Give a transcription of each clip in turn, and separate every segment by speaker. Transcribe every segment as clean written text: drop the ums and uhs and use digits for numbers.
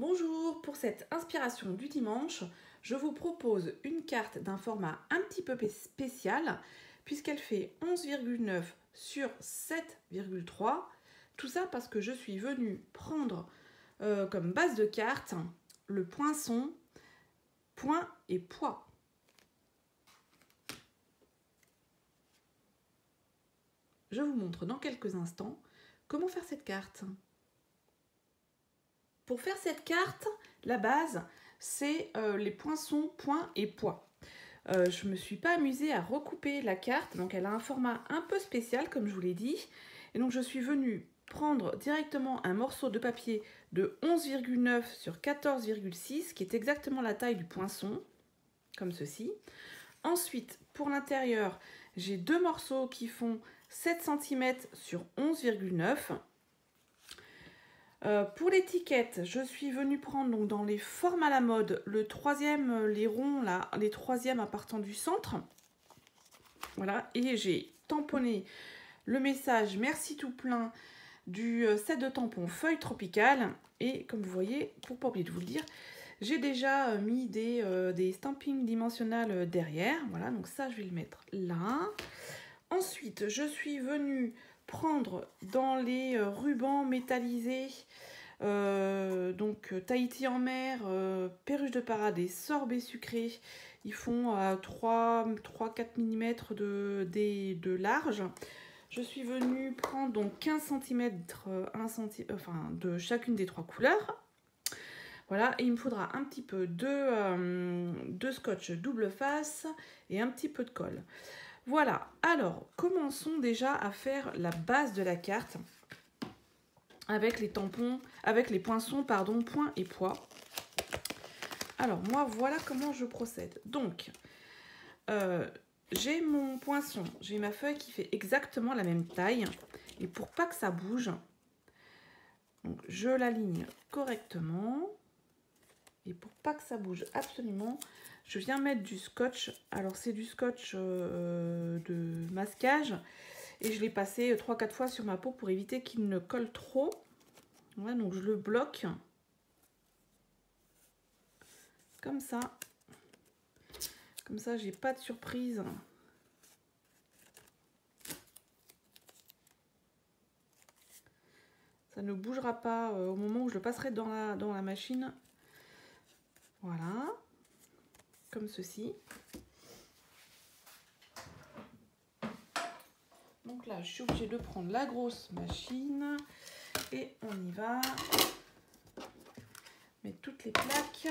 Speaker 1: Bonjour, pour cette inspiration du dimanche, je vous propose une carte d'un format un petit peu spécial puisqu'elle fait 11,9 sur 7,3. Tout ça parce que je suis venue prendre comme base de carte le poinçon, point et poids. Je vous montre dans quelques instants comment faire cette carte. Pour faire cette carte, la base, c'est les poinçons, points et poids. Je ne me suis pas amusée à recouper la carte, donc elle a un format un peu spécial, comme je vous l'ai dit. Et donc je suis venue prendre directement un morceau de papier de 11,9 sur 14,6, qui est exactement la taille du poinçon, comme ceci. Ensuite, pour l'intérieur, j'ai deux morceaux qui font 7 cm sur 11,9. Pour l'étiquette, je suis venue prendre donc, dans les formes à la mode le troisième, les ronds, là, les troisièmes à partant du centre. Voilà, et j'ai tamponné le message merci tout plein du set de tampons feuille tropicale. Et comme vous voyez, pour pas oublier de vous le dire, j'ai déjà mis des stampings dimensionnels derrière. Voilà, donc ça je vais le mettre là. Ensuite, je suis venue prendre dans les rubans métallisés, donc Tahiti en mer, perruche de parade et sorbet sucré. Ils font 3-4 mm de large. Je suis venue prendre donc 15 cm, de chacune des trois couleurs. Voilà, et il me faudra un petit peu de scotch double face et un petit peu de colle. Voilà, alors commençons déjà à faire la base de la carte avec les tampons, avec les poinçons, pardon, points et poids. Alors moi, voilà comment je procède. Donc, j'ai mon poinçon, j'ai ma feuille qui fait exactement la même taille. Et pour pas que ça bouge, donc je l'aligne correctement. Et pour pas que ça bouge absolument, je viens mettre du scotch. Alors c'est du scotch de masquage. Et je l'ai passé 3-4 fois sur ma peau pour éviter qu'il ne colle trop. Voilà, donc je le bloque. Comme ça. Comme ça, j'ai pas de surprise. Ça ne bougera pas au moment où je le passerai dans la machine. Voilà. Comme ceci. Donc là, je suis obligée de prendre la grosse machine. Et on y va. Mettre toutes les plaques.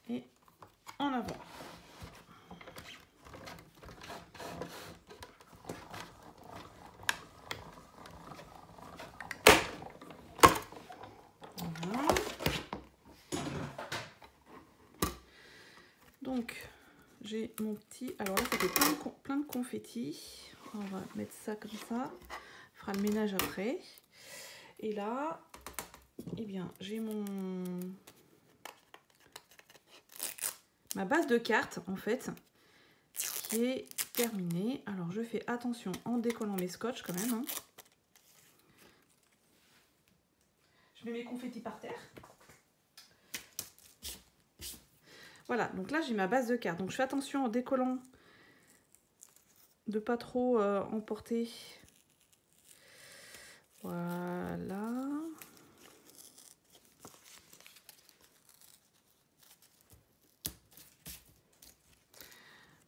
Speaker 1: Et en avant. Voilà. Donc, j'ai mon petit... Alors là, ça fait plein de confettis. On va mettre ça comme ça. On fera le ménage après. Et là, eh bien, j'ai ma base de carte, en fait, qui est terminée. Alors, je fais attention en décollant mes scotch quand même. Hein. Je mets mes confettis par terre. Voilà, donc là, j'ai ma base de carte. Donc, je fais attention en décollant de pas trop emporter. Voilà.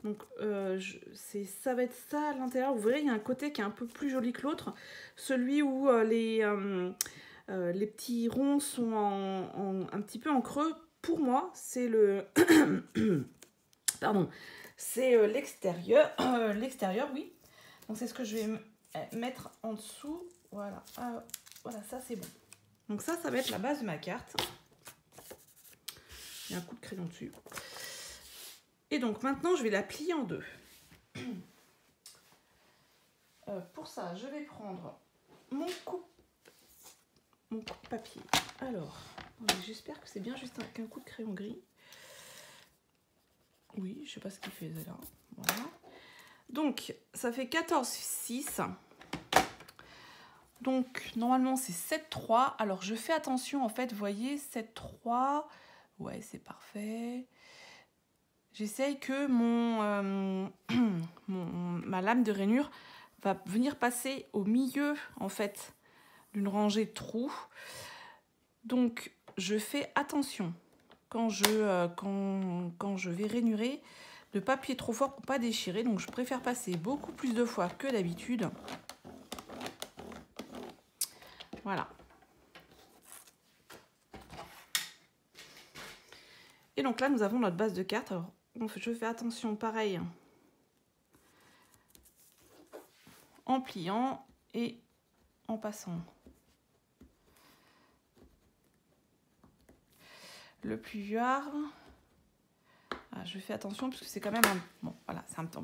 Speaker 1: Donc ça va être ça à l'intérieur. Vous verrez, il y a un côté qui est un peu plus joli que l'autre. Celui où les petits ronds sont un petit peu en creux. Pour moi, c'est le... Pardon. C'est l'extérieur. L'extérieur, oui. Donc c'est ce que je vais mettre en dessous. Voilà. Voilà, ça c'est bon. Donc ça va être la base de ma carte. Il y a un coup de crayon dessus. Et donc maintenant, je vais la plier en deux. Pour ça, je vais prendre mon coupe-papier. Alors, j'espère que c'est bien juste avec un coup de crayon gris. Oui, je sais pas ce qu'il fait là. Voilà. Donc, ça fait 14,6. Donc, normalement, c'est 7,3. Alors, je fais attention, en fait, vous voyez, 7,3. Ouais, c'est parfait. J'essaye que ma lame de rainure va venir passer au milieu, en fait, d'une rangée de trous. Donc, je fais attention quand je vais rainurer, de pas appuyer trop fort pour pas déchirer. Donc, je préfère passer beaucoup plus de fois que d'habitude. Voilà. Et donc là, nous avons notre base de cartes. Alors, je fais attention, pareil, en pliant et en passant. Le plumard, je fais attention parce que c'est quand même bon, voilà,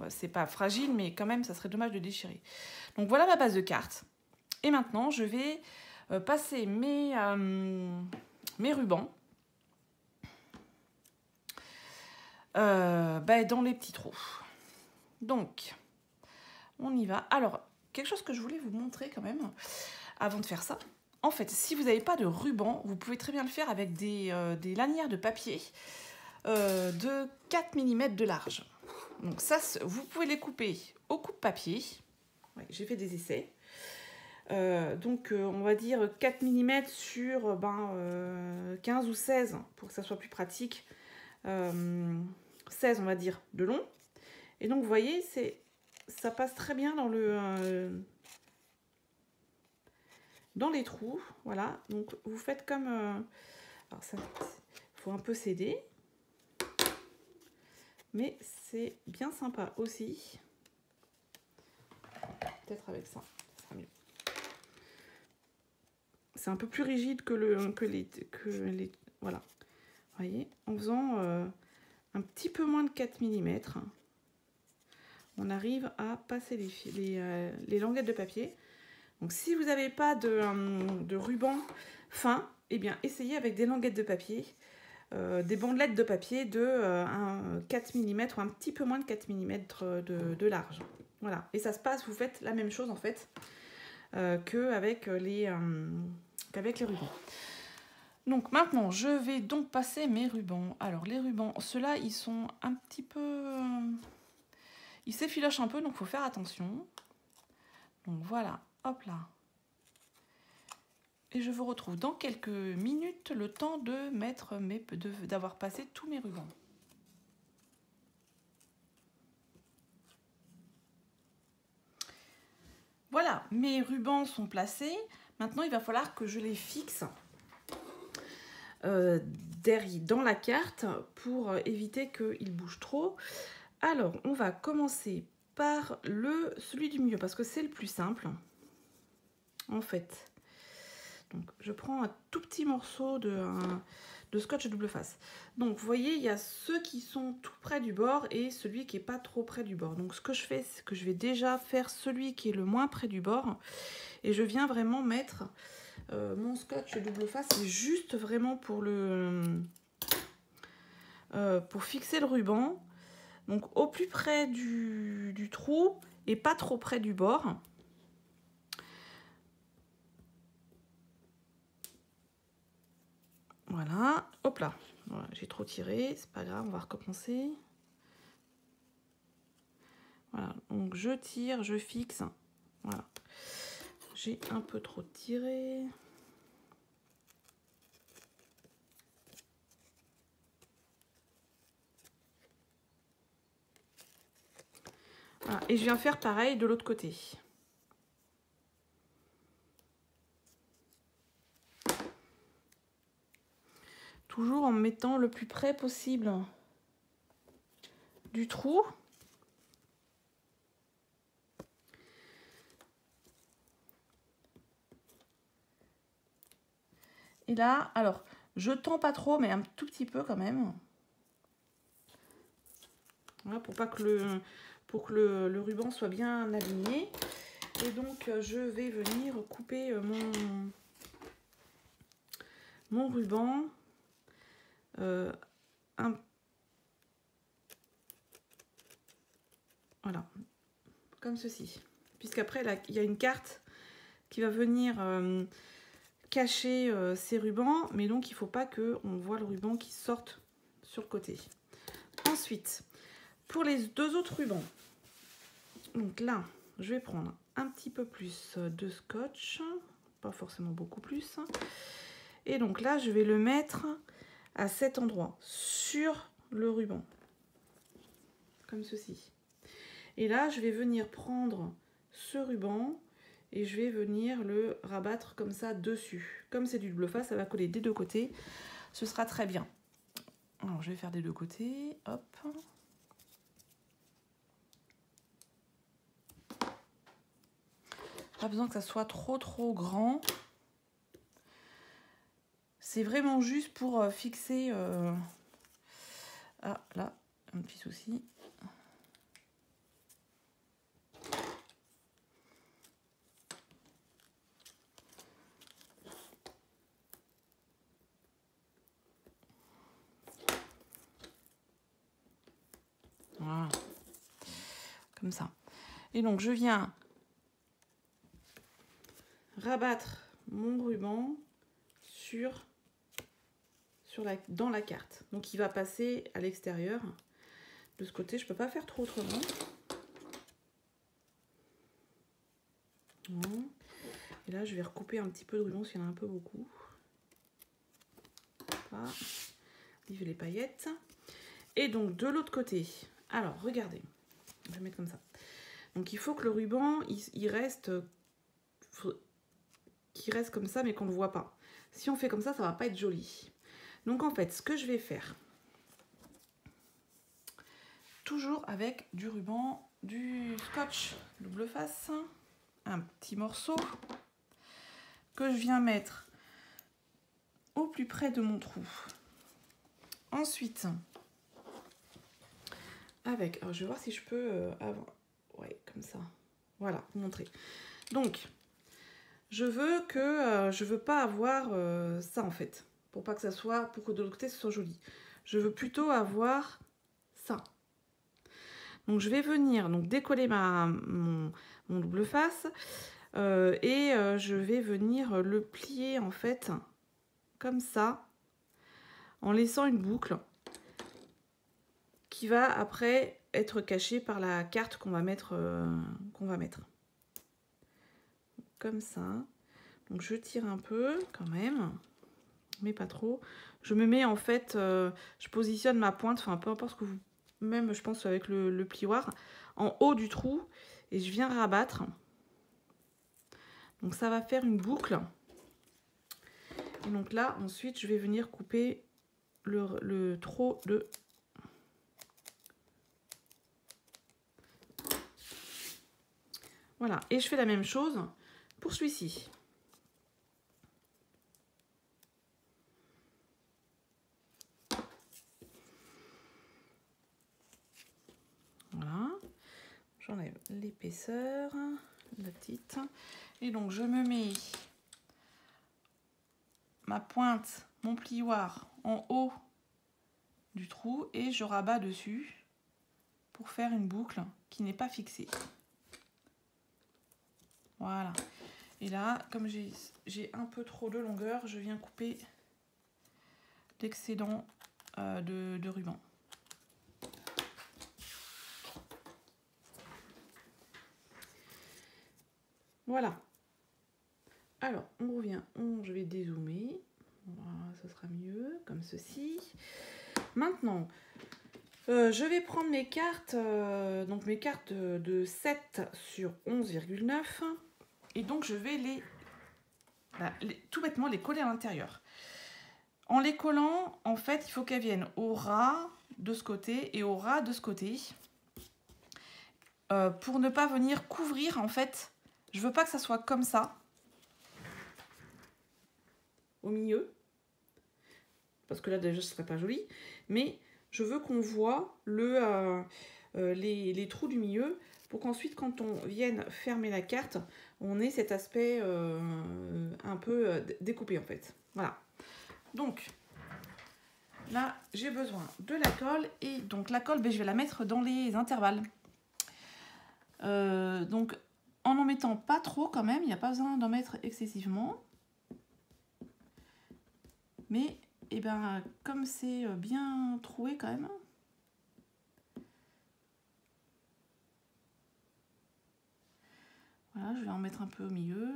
Speaker 1: c'est pas fragile, mais quand même, ça serait dommage de déchirer. Donc voilà ma base de cartes. Et maintenant, je vais passer mes rubans dans les petits trous. Donc, on y va. Alors, quelque chose que je voulais vous montrer quand même, avant de faire ça. En fait, si vous n'avez pas de ruban, vous pouvez très bien le faire avec des lanières de papier de 4 mm de large. Donc ça, vous pouvez les couper au coupe-papier. Ouais, j'ai fait des essais. On va dire 4 mm sur 15 ou 16 pour que ça soit plus pratique. 16, on va dire, de long. Et donc, vous voyez, ça passe très bien dans les trous. Voilà, donc vous faites comme... alors, ça, faut un peu s'aider. Mais c'est bien sympa aussi. Peut-être avec ça, ça sera mieux. C'est un peu plus rigide que les voilà. Vous voyez, en faisant un petit peu moins de 4 mm, on arrive à passer les languettes de papier. Donc si vous n'avez pas de ruban fin, eh bien essayez avec des languettes de papier, des bandelettes de papier de 4 mm ou un petit peu moins de 4 mm de large. Voilà, et ça se passe, vous faites la même chose en fait qu'avec les rubans. Donc maintenant, je vais donc passer mes rubans. Alors les rubans, ceux-là, ils sont un petit peu... ils s'effilochent un peu, donc il faut faire attention. Donc voilà, hop là. Et je vous retrouve dans quelques minutes, le temps de mettre d'avoir passé tous mes rubans. Voilà, mes rubans sont placés. Maintenant, il va falloir que je les fixe dans la carte pour éviter qu'ils bougent trop. Alors, on va commencer par celui du milieu parce que c'est le plus simple, en fait. Donc, je prends un tout petit morceau de scotch double face. Donc, vous voyez, il y a ceux qui sont tout près du bord et celui qui n'est pas trop près du bord. Donc, ce que je fais, c'est que je vais déjà faire celui qui est le moins près du bord. Et je viens vraiment mettre mon scotch double face juste vraiment pour fixer le ruban. Donc, au plus près du trou et pas trop près du bord. Voilà, hop là, voilà, j'ai trop tiré, c'est pas grave, on va recommencer. Voilà, donc je tire, je fixe, voilà. J'ai un peu trop tiré. Voilà, et je viens faire pareil de l'autre côté. Toujours en me mettant le plus près possible du trou. Et là, alors, je tends pas trop, mais un tout petit peu quand même. Voilà, pour que le ruban soit bien aligné. Et donc, je vais venir couper mon ruban. Voilà, comme ceci. Puisqu'après, il y a une carte qui va venir cacher ces rubans, mais donc il ne faut pas qu'on voit le ruban qui sorte sur le côté. Ensuite, pour les deux autres rubans, donc là, je vais prendre un petit peu plus de scotch, pas forcément beaucoup plus. Et donc là, je vais le mettre à cet endroit, sur le ruban, comme ceci. Et là, je vais venir prendre ce ruban et je vais venir le rabattre comme ça dessus. Comme c'est du double face, ça va coller des deux côtés. Ce sera très bien. Alors, je vais faire des deux côtés. Hop. Pas besoin que ça soit trop grand. C'est vraiment juste pour fixer... Ah, là, un petit souci. Voilà. Comme ça. Et donc, je viens rabattre mon ruban dans la carte. Donc, il va passer à l'extérieur. De ce côté, je peux pas faire trop autrement. Voilà. Et là, je vais recouper un petit peu de ruban s'il y en a un peu beaucoup. Voilà. Vive les paillettes. Et donc, de l'autre côté, alors, regardez. Je vais mettre comme ça. Donc, il faut que le ruban, il reste comme ça, mais qu'on ne le voit pas. Si on fait comme ça va pas être joli. Donc, en fait, ce que je vais faire, toujours avec du ruban, du scotch double face, un petit morceau que je viens mettre au plus près de mon trou. Ensuite, alors je vais voir si je peux ouais, comme ça. Voilà, vous montrer. Donc, je veux pas avoir ça en fait, pour pas que ça soit, pour que de l'autre côté ce soit joli. Je veux plutôt avoir ça. Donc je vais venir décoller mon double face et je vais venir le plier en fait comme ça, en laissant une boucle qui va après être cachée par la carte qu'on va mettre. Comme ça. Donc je tire un peu quand même, mais pas trop. Je me mets en fait, je positionne ma pointe, enfin peu importe ce que vous... Même je pense avec le plioir, en haut du trou, et je viens rabattre. Donc ça va faire une boucle. Et donc là, ensuite, je vais venir couper le trou de... Voilà, et je fais la même chose pour celui-ci. Voilà, j'enlève l'épaisseur, la petite. Et donc, je me mets ma pointe, mon plioir en haut du trou et je rabats dessus pour faire une boucle qui n'est pas fixée. Voilà. Et là, comme j'ai un peu trop de longueur, je viens couper l'excédent de ruban. Voilà. Alors, on revient. Je vais dézoomer. Voilà, ce sera mieux, comme ceci. Maintenant, je vais prendre mes cartes, donc mes cartes de 7 sur 11,9. Et donc, je vais tout bêtement les coller à l'intérieur. En les collant, en fait, il faut qu'elles viennent au ras de ce côté et au ras de ce côté. Pour ne pas venir couvrir, en fait, je veux pas que ça soit comme ça. Au milieu. Parce que là, déjà, ce serait pas joli. Mais je veux qu'on voit les trous du milieu pour qu'ensuite, quand on vienne fermer la carte, on ait cet aspect un peu découpé, en fait. Voilà. Donc, là, j'ai besoin de la colle. Et donc, la colle, je vais la mettre dans les intervalles. Donc, en n'en mettant pas trop quand même, il n'y a pas besoin d'en mettre excessivement. Mais et ben, comme c'est bien troué quand même, voilà, je vais en mettre un peu au milieu,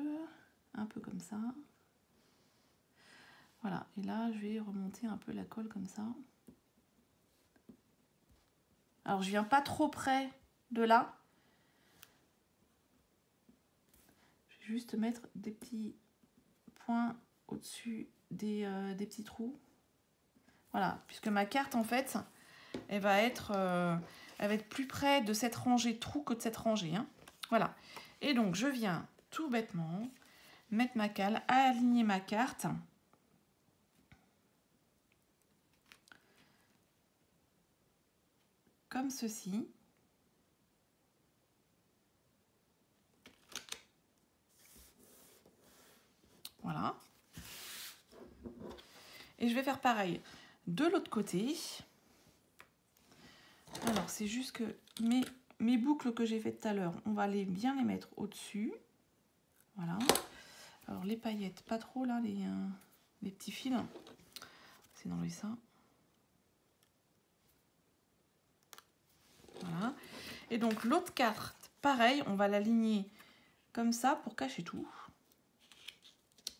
Speaker 1: un peu comme ça. Voilà, et là je vais remonter un peu la colle comme ça. Alors je viens pas trop près de là. Je vais juste mettre des petits points au-dessus des petits trous. Voilà, puisque ma carte en fait, elle va être plus près de cette rangée de trous que de cette rangée. Hein. Voilà. Et donc je viens tout bêtement mettre ma cale, aligner ma carte. Comme ceci. Voilà. Et je vais faire pareil de l'autre côté. Alors, c'est juste que mes boucles que j'ai faites tout à l'heure, on va bien les mettre au-dessus. Voilà. Alors, les paillettes, pas trop là, les petits fils. C'est d'enlever ça. Voilà. Et donc, l'autre carte, pareil, on va l'aligner comme ça pour cacher tout.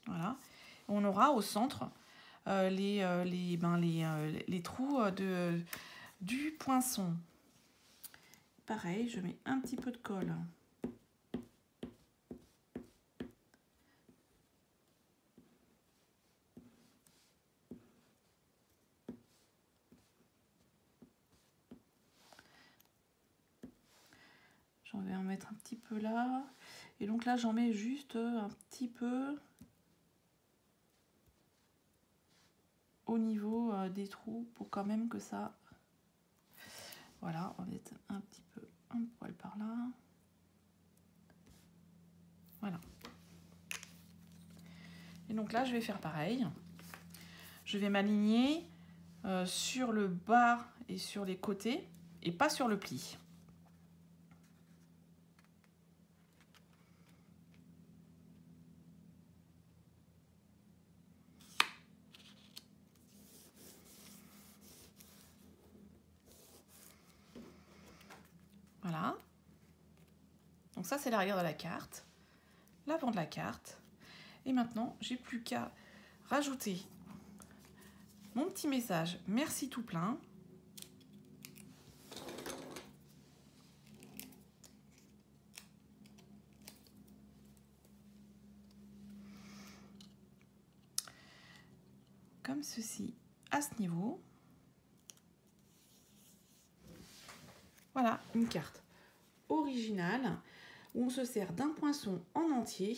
Speaker 1: Voilà. On aura au centre les trous du poinçon. Pareil, je mets un petit peu de colle. J'en vais en mettre un petit peu là. Et donc là, j'en mets juste un petit peu au niveau des trous pour quand même que ça... Voilà, on va mettre un petit peu, un poil par là. Voilà. Et donc là, je vais faire pareil. Je vais m'aligner sur le bas et sur les côtés et pas sur le pli. Voilà. Donc ça, c'est l'arrière de la carte, l'avant de la carte. Et maintenant, j'ai plus qu'à rajouter mon petit message « Merci tout plein ». Comme ceci, à ce niveau. Voilà, une carte originale où on se sert d'un poinçon en entier